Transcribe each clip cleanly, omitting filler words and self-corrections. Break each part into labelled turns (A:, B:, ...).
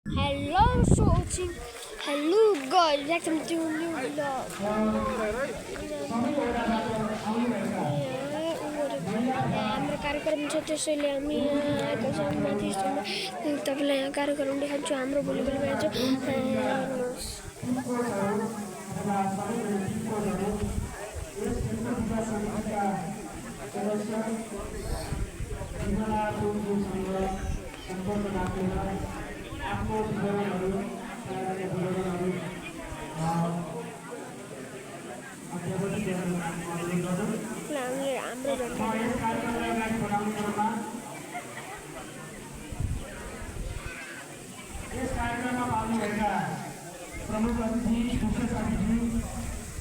A: Hello, watching. Hello, guys. Welcome to new vlog. हाम्रो कार्यक्रम छ त्यसैले हामी आएको छौँ माथि तपाईँलाई यहाँ कार्यक्रम देखाउँछु हाम्रो भोलि बिहान
B: प्रमुख अतिथि विशेष अतिथि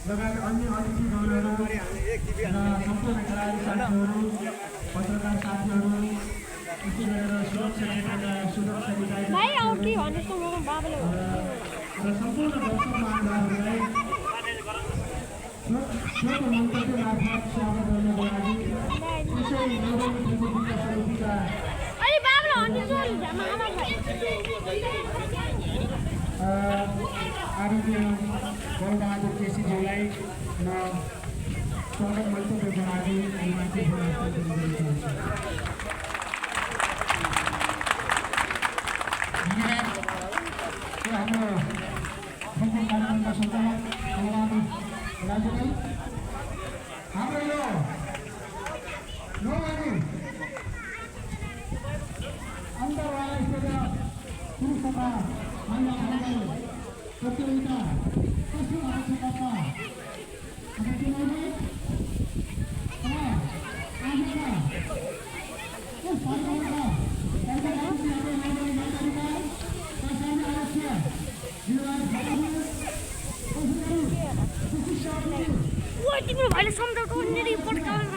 B: लगायत अन्य अतिथिगणहरू सम्पूर्ण खेलाडी साथीहरू पत्रकार साथीहरू विशेष गरेर सुरक्षा क्षेत्रका सुरक्षा निकाय र सम्पूर्ण दर्शक महानुभावहरूलाई छोटो मन्तव्य मार्फत स्वागत गर्नको लागि यसै नवमी प्रतियोगिता समितिका आरोग्य बलबहादुर केसीज्यूलाई म स्वागत मन्तव्यको लागि माथि हाम्रो सम्पूर्ण कार्यक्रमका सञ्चालक राजुभाइ हाम्रो यो नौवानी अन्तरवाला स्तरीय पुरुषमा महिला फाइनल प्रतियोगिता कसको आवश्यकता
A: तिम्रो भाइले सम्झाउनु रिपोर्ट गरेर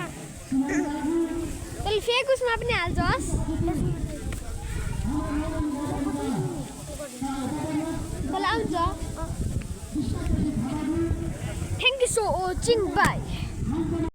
A: तैँले फेक उसमा पनि हाल्छस् तँलाई आउँछ thank you so watching by